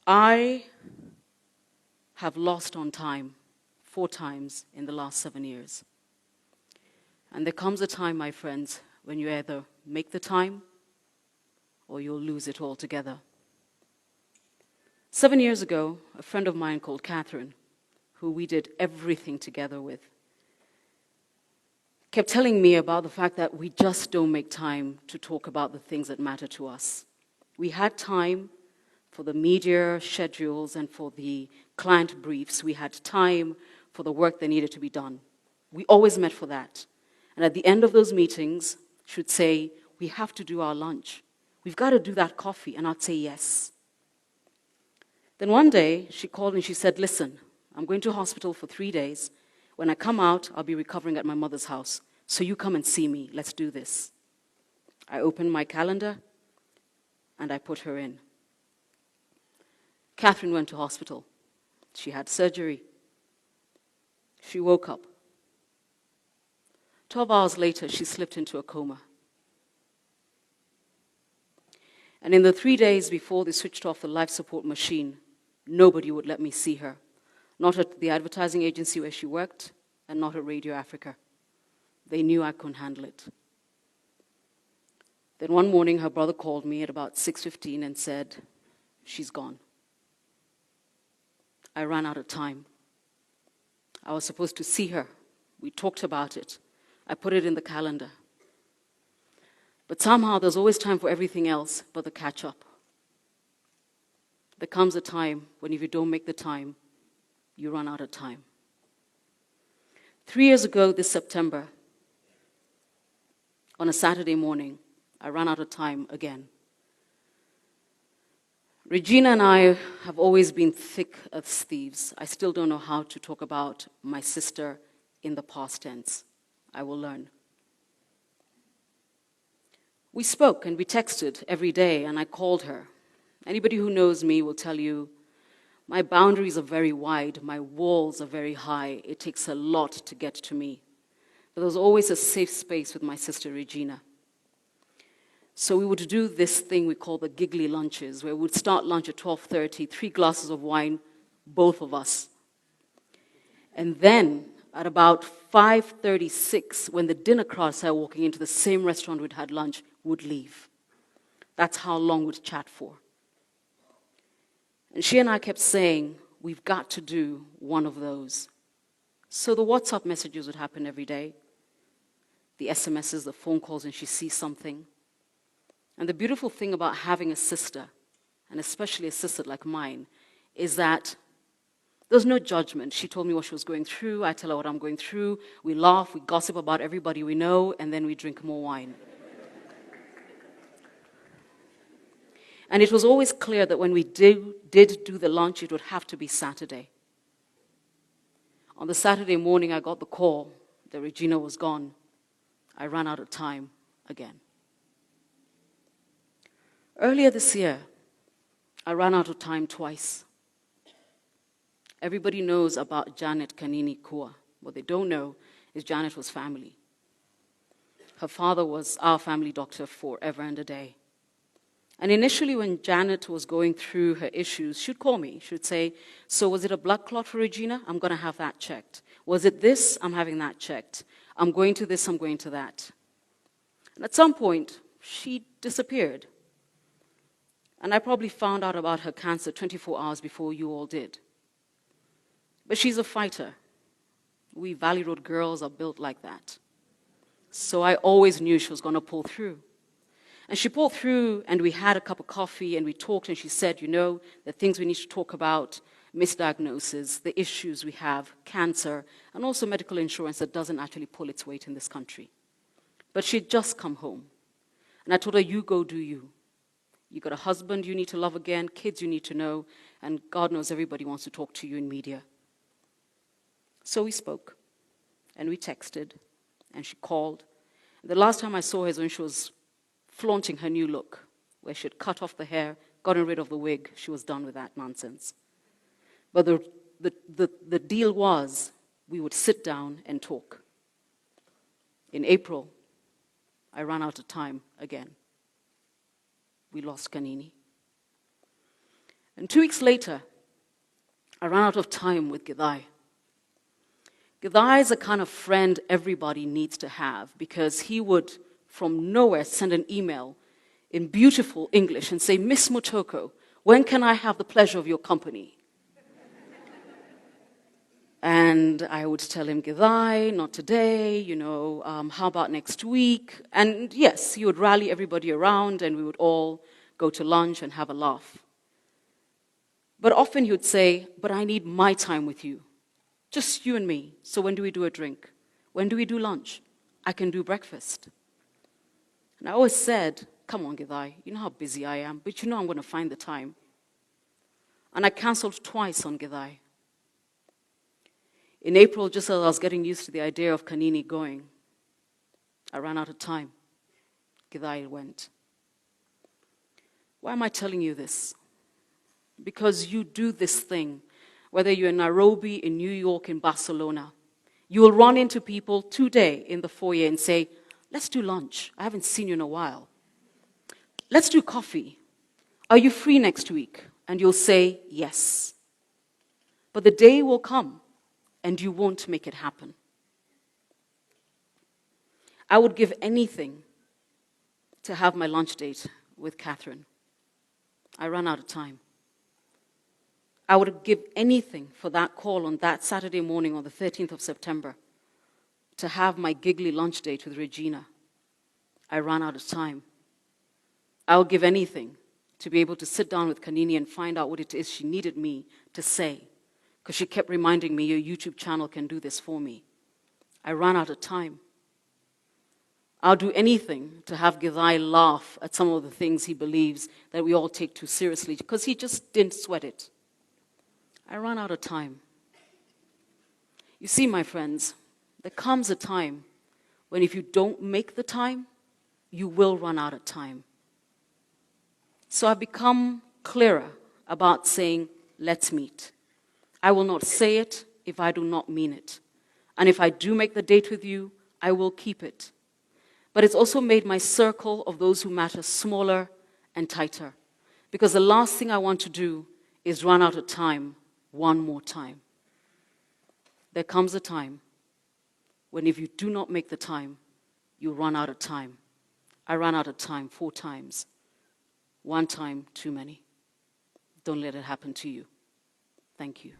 I have lost on time 4 times in the last 7 years. And there comes a time, my friends, when you either make the time or you'll lose it altogether. 7 years ago, a friend of mine called Catherine, who we did everything together with, kept telling me about the fact that we just don't make time to talk about the things that matter to us. We had time for the media schedules and for the client briefs. We had time for the work that needed to be done. We always met for that. And at the end of those meetings, she'd say, we have to do our lunch. We've got to do that coffee. And I'd say yes. Then one day, she called and she said, listen, I'm going to hospital for 3 days. When I come out, I'll be recovering at my mother's house. So you come and see me. Let's do this. I opened my calendar and I put her in. Catherine went to hospital. She had surgery. She woke up. 12 hours later, she slipped into a coma. And in the 3 days before they switched off the life support machine, nobody would let me see her. Not at the advertising agency where she worked, and not at Radio Africa. They knew I couldn't handle it. Then one morning, her brother called me at about 6:15 and said, she's gone. I ran out of time. I was supposed to see her. We talked about it. I put it in the calendar. But somehow there's always time for everything else but the catch-up. There comes a time when if you don't make the time, you run out of time. 3 years ago this September, on a Saturday morning, I ran out of time again. Regina and I have always been thick as thieves. I still don't know how to talk about my sister in the past tense. I will learn. We spoke and we texted every day, and I called her. Anybody who knows me will tell you my boundaries are very wide, my walls are very high. It takes a lot to get to me. But there was always a safe space with my sister Regina. So we would do this thing we call the giggly lunches, where we would start lunch at 12:30, 3 glasses of wine, both of us. And then at about 5:36, when the dinner crowd started walking into the same restaurant we'd had lunch, would leave. That's how long we'd chat for. And she and I kept saying, we've got to do one of those. So the WhatsApp messages would happen every day, the SMSs, the phone calls, and she sees something. And the beautiful thing about having a sister, and especially a sister like mine, is that there's no judgment. She told me what she was going through. I tell her what I'm going through. We laugh, we gossip about everybody we know, and then we drink more wine. And it was always clear that when we did do the lunch, it would have to be Saturday. On the Saturday morning, I got the call that Regina was gone. I ran out of time again. Earlier this year, I ran out of time twice. Everybody knows about Janet Kanini Kua. What they don't know is Janet was family. Her father was our family doctor forever and a day. And initially when Janet was going through her issues, she'd call me. She'd say, so was it a blood clot for Regina? I'm going to have that checked. Was it this? I'm having that checked. I'm going to this, I'm going to that. And at some point, she disappeared. And I probably found out about her cancer 24 hours before you all did. But she's a fighter. We Valley Road girls are built like that. So I always knew she was going to pull through. And she pulled through, and we had a cup of coffee, and we talked, and she said, you know, the things we need to talk about, misdiagnosis, the issues we have, cancer, and also medical insurance that doesn't actually pull its weight in this country. But she'd just come home. And I told her, you go do you. You got a husband you need to love again, kids you need to know, and God knows everybody wants to talk to you in media. So we spoke, and we texted, and she called. The last time I saw her is when she was flaunting her new look, where she had cut off the hair, gotten rid of the wig. She was done with that nonsense. But the deal was we would sit down and talk. In April, I ran out of time again. We lost Kanini. And 2 weeks later, I ran out of time with Githai. Githai is the kind of friend everybody needs to have because he would, from nowhere, send an email in beautiful English and say, Miss Mutoko, when can I have the pleasure of your company? And I would tell him, Githai, not today, how about next week? And yes, he would rally everybody around and we would all go to lunch and have a laugh. But often he would say, but I need my time with you. Just you and me. So when do we do a drink? When do we do lunch? I can do breakfast. And I always said, come on, Githai, you know how busy I am, but you know I'm going to find the time. And I cancelled twice on Githai. In April, just as I was getting used to the idea of Kanini going, I ran out of time. Githai went. Why am I telling you this? Because you do this thing, whether you're in Nairobi, in New York, in Barcelona. You will run into people today in the foyer and say, let's do lunch. I haven't seen you in a while. Let's do coffee. Are you free next week? And you'll say, yes. But the day will come and you won't make it happen. I would give anything to have my lunch date with Catherine. I ran out of time. I would give anything for that call on that Saturday morning on the 13th of September to have my giggly lunch date with Regina. I ran out of time. I would give anything to be able to sit down with Kanini and find out what it is she needed me to say, because she kept reminding me, your YouTube channel can do this for me. I ran out of time. I'll do anything to have Githai laugh at some of the things he believes that we all take too seriously, because he just didn't sweat it. I ran out of time. You see, my friends, there comes a time when if you don't make the time, you will run out of time. So I've become clearer about saying, let's meet. I will not say it if I do not mean it. And if I do make the date with you, I will keep it. But it's also made my circle of those who matter smaller and tighter. Because the last thing I want to do is run out of time one more time. There comes a time when if you do not make the time, you run out of time. I ran out of time 4 times. 1 time too many. Don't let it happen to you. Thank you.